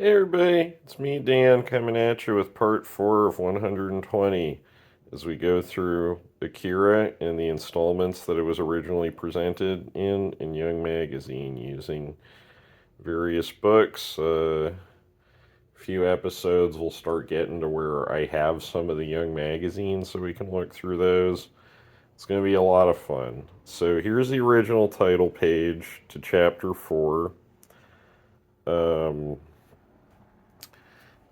Hey everybody, it's me Dan coming at you with part 4 of 120 as we go through Akira and the installments that it was originally presented in Young Magazine using various books. Few episodes we'll start getting to where I have some of the Young Magazines so we can look through those. It's going to be a lot of fun. So here's the original title page to chapter 4. Um,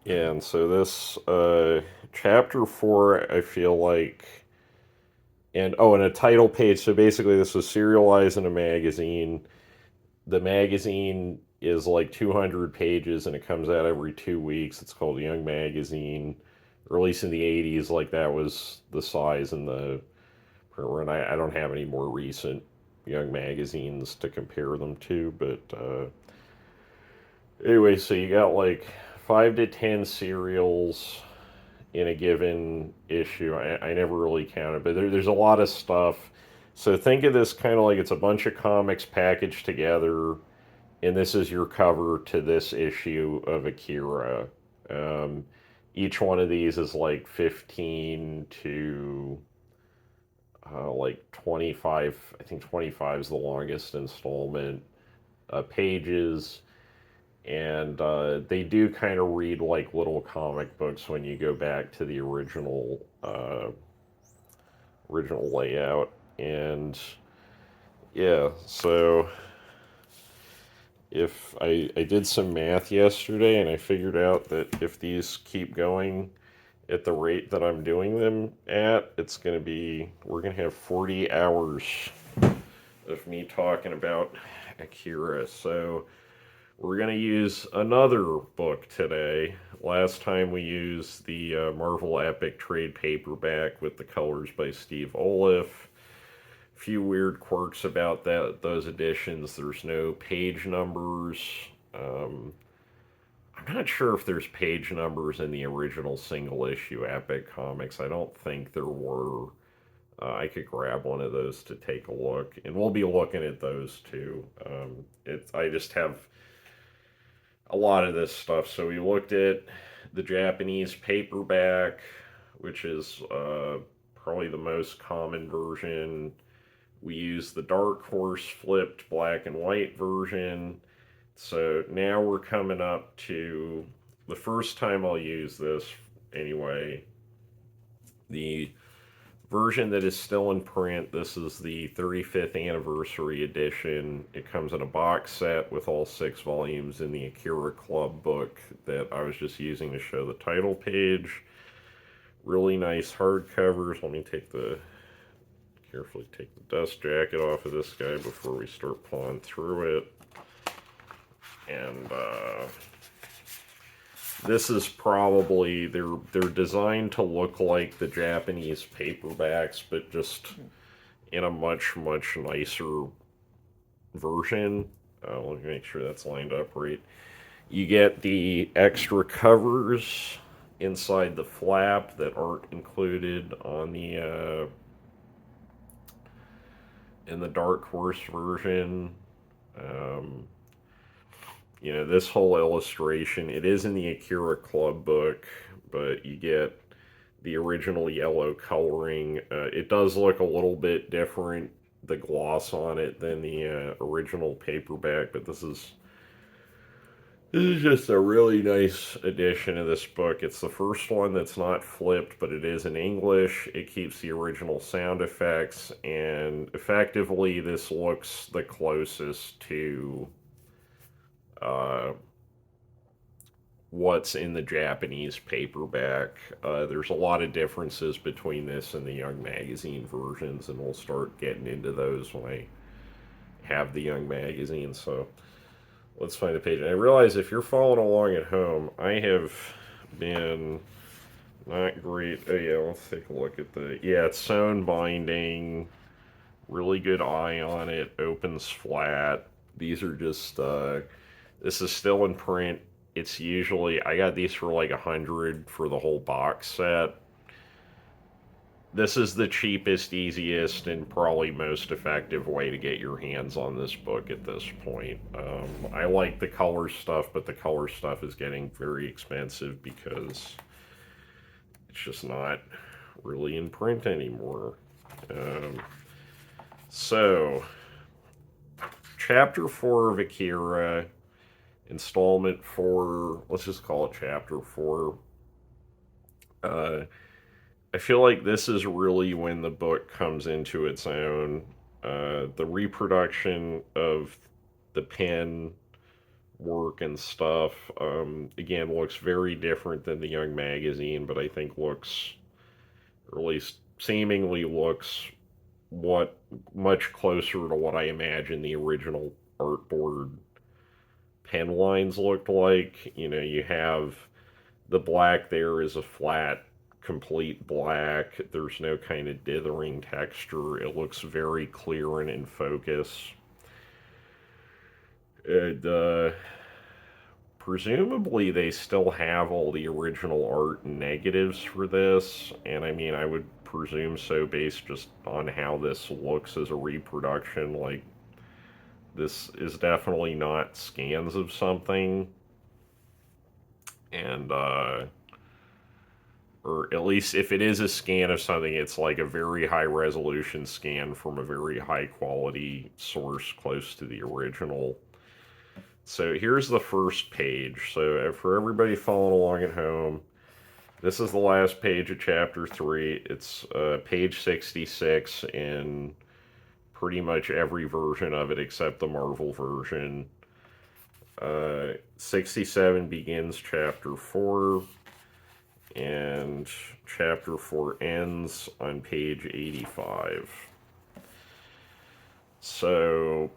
And so this chapter 4, I feel like, and a title page. So basically, this was serialized in a magazine. The magazine is like 200 pages, and it comes out every 2 weeks. It's called Young Magazine. Or at least in the 80s, like that was the size in the print run. I don't have any more recent Young magazines to compare them to, but anyway, so you got like 5 to 10 serials in a given issue. I never really counted, but there's a lot of stuff. So think of this kind of like it's a bunch of comics packaged together, and this is your cover to this issue of Akira. Um, each one of these is like 15 to like 25. I think 25 is the longest installment pages, and they do kind of read like little comic books when you go back to the original layout. And yeah, so if I did some math yesterday and I figured out that if these keep going at the rate that I'm doing them at, it's going to be, we're going to have 40 hours of me talking about Akira. So we're going to use another book today. Last time we used the Marvel Epic trade paperback with the colors by Steve Oliff. Few weird quirks about those editions. There's no page numbers. Um, I'm not sure if there's page numbers in the original single issue Epic comics. I don't think there were. I could grab one of those to take a look, and we'll be looking at those too. I just have a lot of this stuff. So we looked at the Japanese paperback, which is probably the most common version. We used the Dark Horse flipped black and white version. So now we're coming up to the first time I'll use this anyway. The version that is still in print. This is the 35th anniversary edition. It comes in a box set with all 6 volumes in the Akira Club book that I was just using to show the title page. Really nice hardcovers. Let me carefully take the dust jacket off of this guy before we start pulling through it. And this is probably they're designed to look like the Japanese paperbacks, but just in a much nicer version. Let me make sure that's lined up right. You get the extra covers inside the flap that aren't included on the in the Dark Horse version. Um, this whole illustration, it is in the Akira Club book, but you get the original yellow coloring. It does look a little bit different, the gloss on it, than the original paperback, but this is just a really nice edition of this book. It's the first one that's not flipped, but it is in English. It keeps the original sound effects, and effectively, this looks the closest to uh, what's in the Japanese paperback. There's a lot of differences between this and the Young Magazine versions, and we'll start getting into those when I have the Young Magazine. So let's find the page. And I realize if you're following along at home, I have been not great. Oh yeah, let's take a look at it's sewn binding, really good eye on it, opens flat. These are just this is still in print. It's usually, I got these for like 100 for the whole box set. this is the cheapest, easiest, and probably most effective way to get your hands on this book at this point. I like the color stuff, but the color stuff is getting very expensive because it's just not really in print anymore. Um, so, Chapter 4 of Akira, Installment 4, let's just call it Chapter 4. Uh, I feel like this is really when the book comes into its own. The reproduction of the pen work and stuff, again, looks very different than the Young magazine, but I think looks, or at least seemingly looks, what much closer to what I imagine the original artboard pen lines looked like. You know, you have the black there is a flat, complete black. There's no kind of dithering texture. It looks very clear and in focus. And presumably they still have all the original art and negatives for this. And I mean, I would presume so based just on how this looks as a reproduction. Like, this is definitely not scans of something. And or at least if it is a scan of something, it's like a very high resolution scan from a very high quality source close to the original. So here's the first page. So for everybody following along at home, this is the last page of chapter 3. It's page 66 in pretty much every version of it except the Marvel version. 67 begins chapter 4, and chapter 4 ends on page 85. So,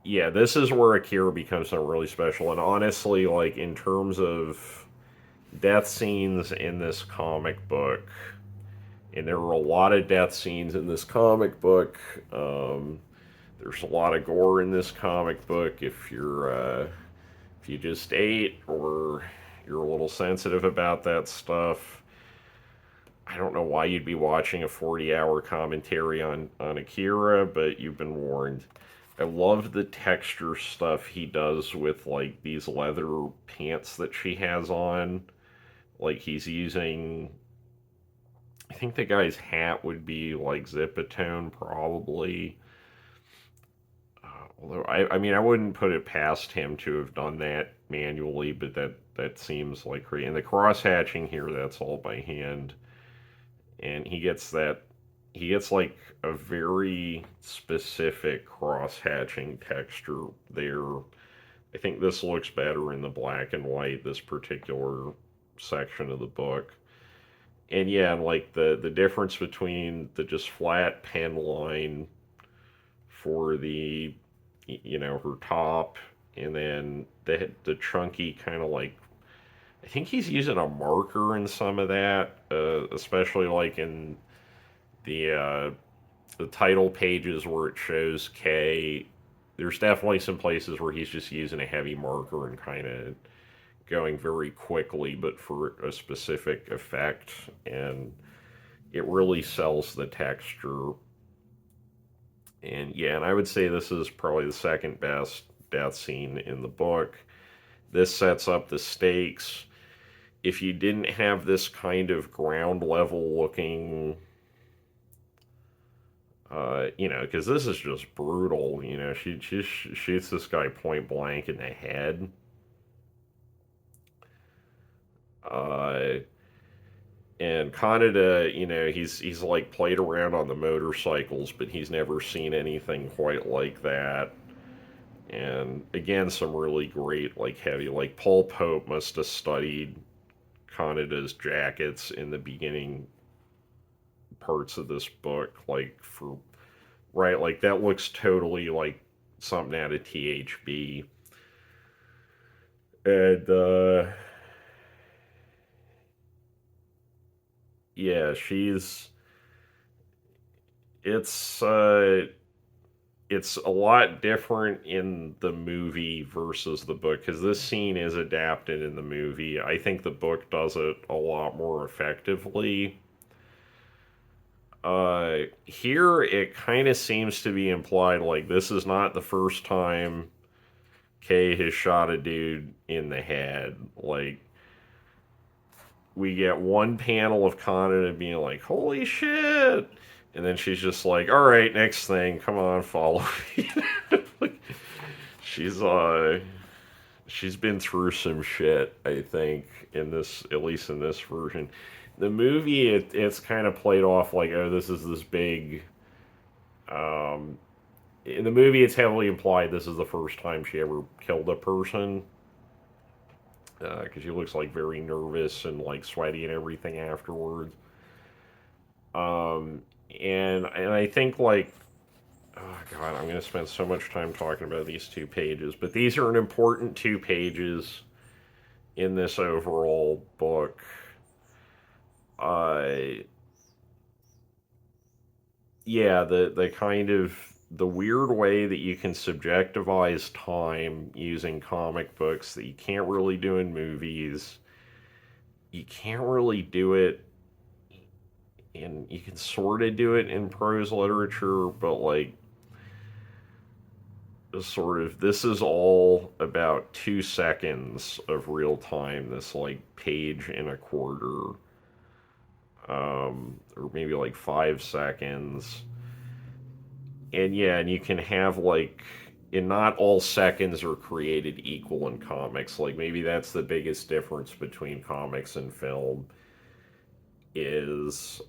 yeah, this is where Akira becomes something really special. And honestly, like, in terms of death scenes in this comic book, and there are a lot of death scenes in this comic book. There's a lot of gore in this comic book. If you just ate or you're a little sensitive about that stuff, I don't know why you'd be watching a 40-hour commentary on Akira, but you've been warned. I love the texture stuff he does with like these leather pants that she has on. Like he's using, I think the guy's hat would be like Zipatone probably. Although I mean I wouldn't put it past him to have done that manually, but that seems like crazy. And the cross hatching here, that's all by hand. And he gets like a very specific cross hatching texture there. I think this looks better in the black and white, this particular section of the book. And yeah, like the difference between the just flat pen line for the, you know, her top, and then the chunky kind of like, I think he's using a marker in some of that, especially like in the title pages where it shows K. There's definitely some places where he's just using a heavy marker and kind of going very quickly, but for a specific effect, and it really sells the texture. And yeah, and I would say this is probably the second best death scene in the book. This sets up the stakes. If you didn't have this kind of ground level looking, you know, because this is just brutal. You know, she shoots this guy point blank in the head. Uh, and Kaneda, you know, he's like played around on the motorcycles, but he's never seen anything quite like that. And again, some really great, like heavy, like Paul Pope must have studied Kaneda's jackets in the beginning parts of this book, like for right, like that looks totally like something out of THB. And yeah, she's it's uh it's a lot different in the movie versus the book because this scene is adapted in the movie. I think the book does it a lot more effectively. Here it kind of seems to be implied like this is not the first time Kay has shot a dude in the head. Like, we get one panel of Kanata being like, holy shit! And then she's just like, alright, next thing, come on, follow me. Like, she's, she's been through some shit, I think, in this, at least in this version. The movie, it's kind of played off like, oh, this is this big. Um, in the movie, it's heavily implied this is the first time she ever killed a person, because she looks like very nervous and like sweaty and everything afterwards. Um, and I think like, oh god, I'm gonna spend so much time talking about these 2 pages, but these are an important 2 pages in this overall book. Uh, yeah, the kind of the weird way that you can subjectivize time using comic books that you can't really do in movies. You can't really do it in, you can sort of do it in prose literature, but like, sort of, this is all about 2 seconds of real time, this like page and a quarter, or maybe like 5 seconds. And yeah, and you can have like, and not all seconds are created equal in comics. Like, maybe that's the biggest difference between comics and film, is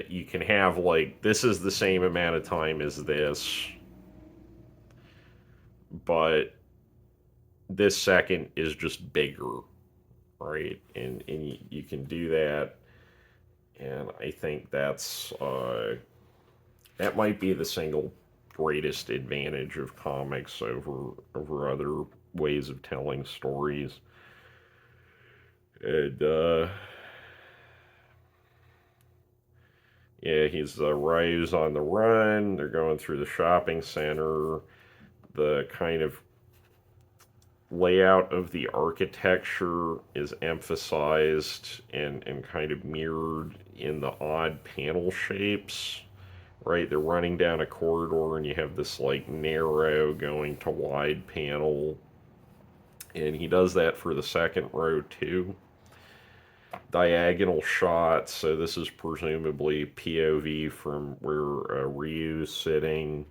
you can have like, this is the same amount of time as this, but this second is just bigger, right? And you can do that, and I think that might be the single greatest advantage of comics over other ways of telling stories. And yeah, he's Ryu's on the run. They're going through the shopping center. The kind of layout of the architecture is emphasized and kind of mirrored in the odd panel shapes, right? They're running down a corridor and you have this like narrow going to wide panel. And he does that for the second row too. Diagonal shots, so this is presumably POV from where Ryu's sitting.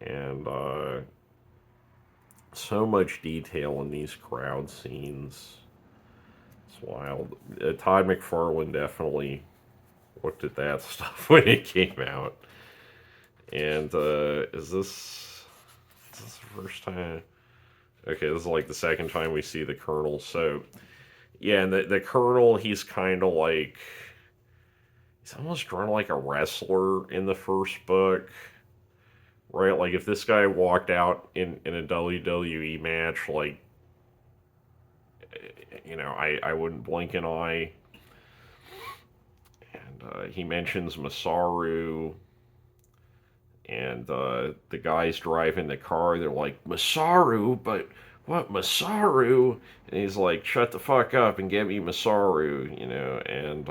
And so much detail in these crowd scenes. It's wild. Todd McFarlane definitely looked at that stuff when it came out. And is this the first time? Okay, this is like the second time we see the Colonel. So yeah, and the Colonel, he's kind of like, he's almost drawn like a wrestler in the first book, right? Like, if this guy walked out in a WWE match, like, I wouldn't blink an eye. And he mentions Masaru, and the guys driving the car, they're like, Masaru? But what, Masaru? And he's like, shut the fuck up and get me Masaru, and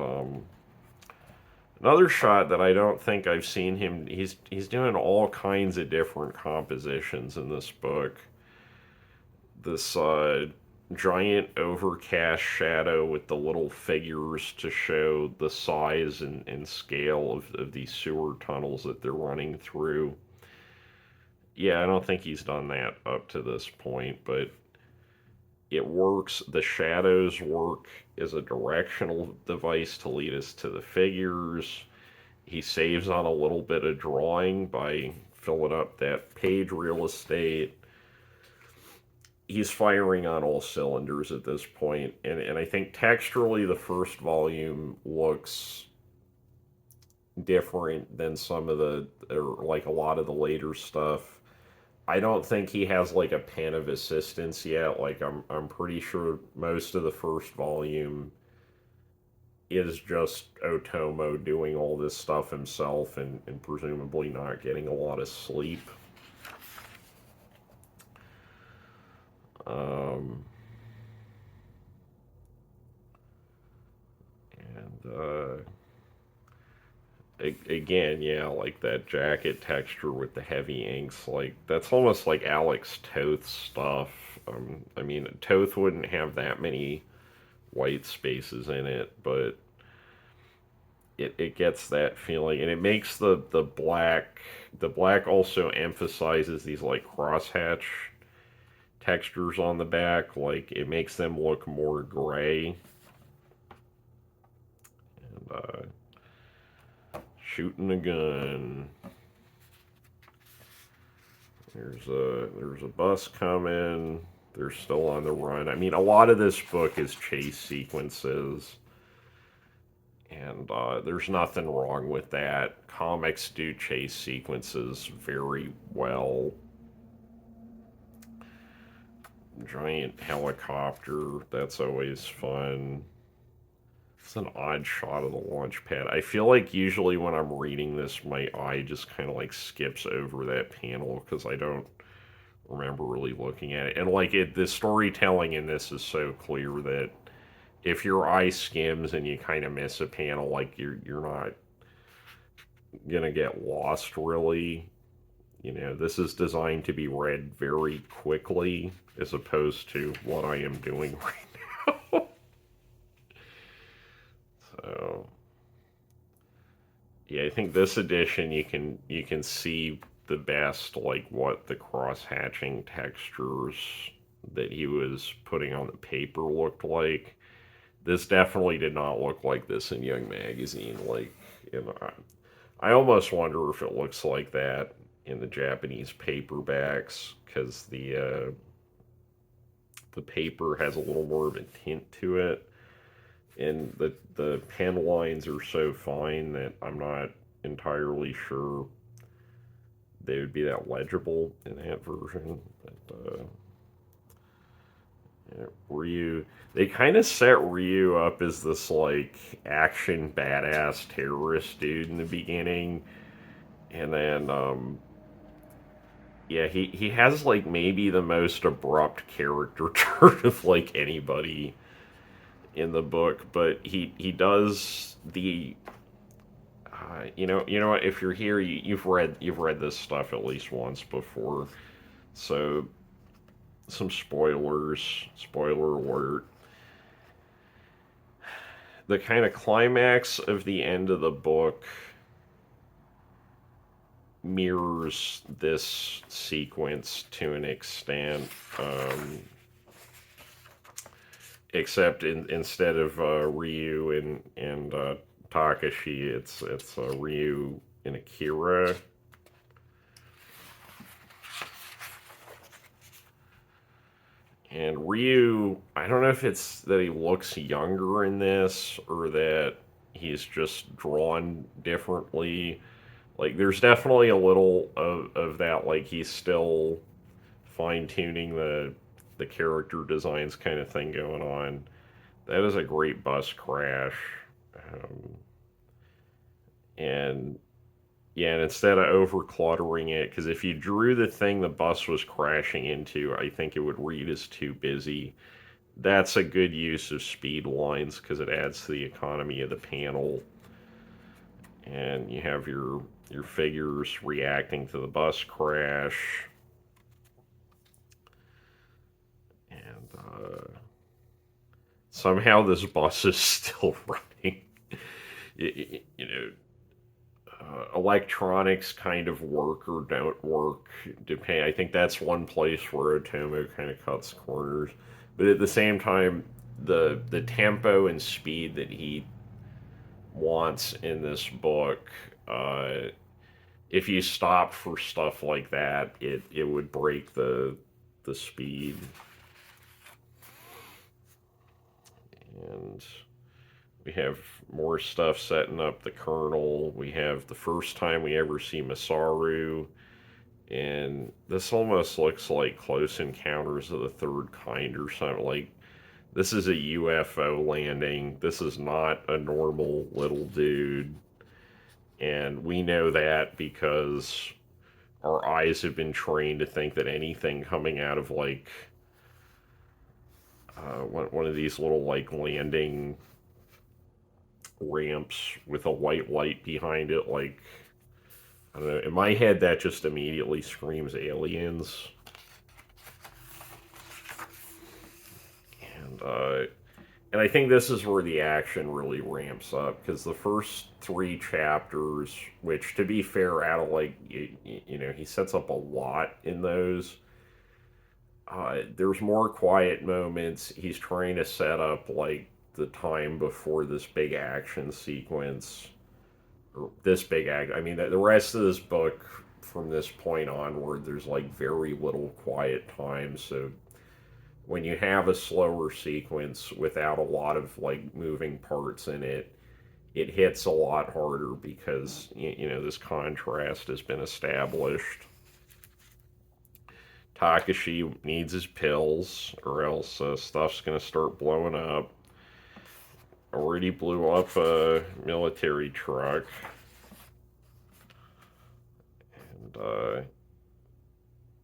another shot that I don't think I've seen him, he's doing all kinds of different compositions in this book. This giant overcast shadow with the little figures to show the size and scale of these sewer tunnels that they're running through. Yeah, I don't think he's done that up to this point, but it works. The shadows work as a directional device to lead us to the figures. He saves on a little bit of drawing by filling up that page real estate. He's firing on all cylinders at this point, and I think texturally the first volume looks different than some of the, or like a lot of the later stuff. I don't think he has like a pen of assistance yet. Like, I'm pretty sure most of the first volume is just Otomo doing all this stuff himself, and presumably not getting a lot of sleep. Um, and again, yeah, like that jacket texture with the heavy inks, like that's almost like Alex Toth stuff. I mean, Toth wouldn't have that many white spaces in it, but it gets that feeling, and it makes the black also emphasizes these like crosshatch textures on the back, like it makes them look more gray. And shooting a gun. There's a bus coming. They're still on the run. I mean, a lot of this book is chase sequences, and there's nothing wrong with that. Comics do chase sequences very well. Giant helicopter, that's always fun. It's an odd shot of the launch pad. I feel like usually when I'm reading this, my eye just kind of like skips over that panel because I don't remember really looking at it. And like the storytelling in this is so clear that if your eye skims and you kind of miss a panel, like you're not gonna get lost really. You know, this is designed to be read very quickly as opposed to what I am doing right now. So yeah, I think this edition you can see the best like what the cross hatching textures that he was putting on the paper looked like. This definitely did not look like this in Young Magazine. Like, you know, I almost wonder if it looks like that in the Japanese paperbacks because the paper has a little more of a tint to it, and the pen lines are so fine that I'm not entirely sure they would be that legible in that version. But yeah, Ryu, they kind of set Ryu up as this like action badass terrorist dude in the beginning, and then yeah, he has like maybe the most abrupt character turn of like anybody in the book, but he does the you know what, if you're here, you've read this stuff at least once before, so some spoilers. Spoiler alert. The kind of climax of the end of the book mirrors this sequence to an extent, except instead of Ryu and Takashi, it's Ryu and Akira. And Ryu, I don't know if it's that he looks younger in this or that he's just drawn differently. Like, there's definitely a little of that. Like, he's still fine tuning the character designs kind of thing going on. That is a great bus crash. Um, and yeah, and instead of over cluttering it, because if you drew the thing the bus was crashing into, I think it would read as too busy. That's a good use of speed lines because it adds to the economy of the panel. And you have your figures reacting to the bus crash. And somehow this bus is still running. You know, electronics kind of work or don't work. Depend. I think that's one place where Otomo kind of cuts corners. But at the same time, the tempo and speed that he wants in this book, if you stop for stuff like that, it would break the speed. And we have more stuff setting up the Colonel. We have the first time we ever see Masaru, and this almost looks like Close Encounters of the Third Kind or something. Like, this is a UFO landing. This is not a normal little dude. And we know that because our eyes have been trained to think that anything coming out of like one of these little like landing ramps with a white light behind it. Like, I don't know. In my head, that just immediately screams Aliens. And and I think this is where the action really ramps up, because the first three chapters, which to be fair, out of like he sets up a lot in those. There's more quiet moments. He's trying to set up like the time before this big action sequence, or this big act. I mean, the rest of this book from this point onward, there's like very little quiet time. So when you have a slower sequence without a lot of like moving parts in it, it hits a lot harder because this contrast has been established. Takashi needs his pills, or else stuff's gonna start blowing up. Already blew up a military truck, and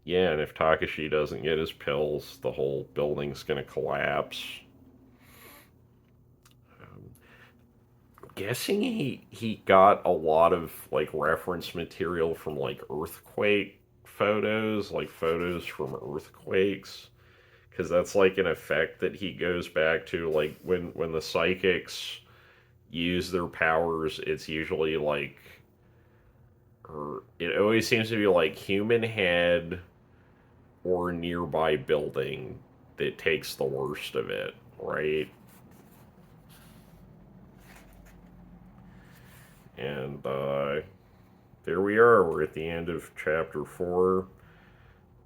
yeah, and if Takashi doesn't get his pills, the whole building's gonna collapse. Guessing he got a lot of like reference material from like earthquake photos, like photos from earthquakes, because that's like an effect that he goes back to. Like when the psychics use their powers, it's usually like, or it always seems to be like human head or nearby building that takes the worst of it, right? And there we are. We're at the end of chapter 4.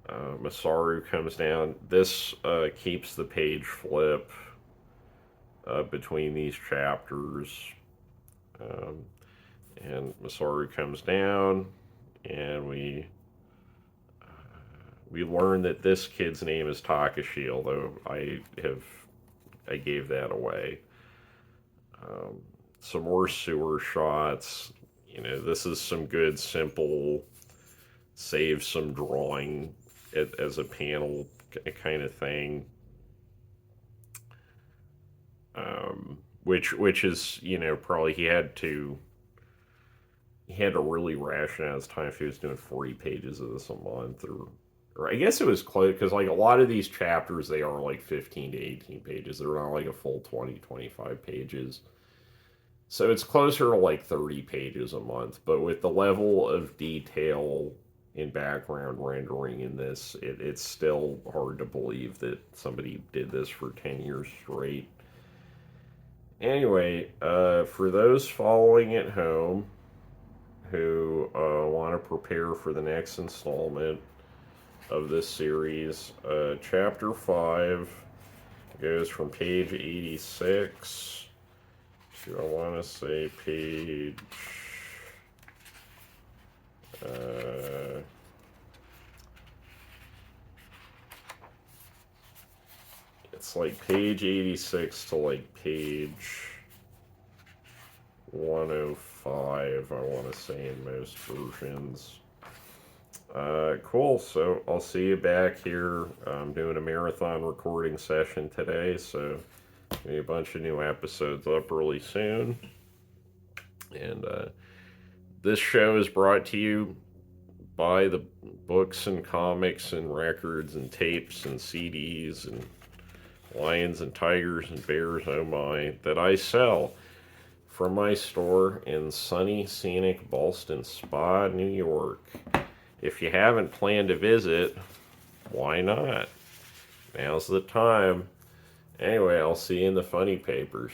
Masaru comes down. This keeps the page flip between these chapters. Um, and Masaru comes down, and we learn that this kid's name is Takashi, although I gave that away. Um, some more sewer shots. This is some good, simple, save some drawing as a panel kind of thing. Which is probably he had to really ration out his time if he was doing 40 pages of this a month, or I guess it was close, because like a lot of these chapters, they are like 15 to 18 pages. They're not like a full 20-25 pages. So it's closer to like 30 pages a month, but with the level of detail in background rendering in this, it's still hard to believe that somebody did this for 10 years straight. Anyway, for those following at home who want to prepare for the next installment of this series, Chapter 5 goes from page 86 to, I want to say, page... it's like page 86 to like page 105, I want to say, in most versions. Cool, so I'll see you back here. I'm doing a marathon recording session today, so maybe a bunch of new episodes up really soon. And this show is brought to you by the books and comics and records and tapes and CDs and lions and tigers and bears, oh my, that I sell from my store in sunny, scenic Ballston Spa, New York. If you haven't planned to visit, why not? Now's the time. Anyway, I'll see you in the funny papers.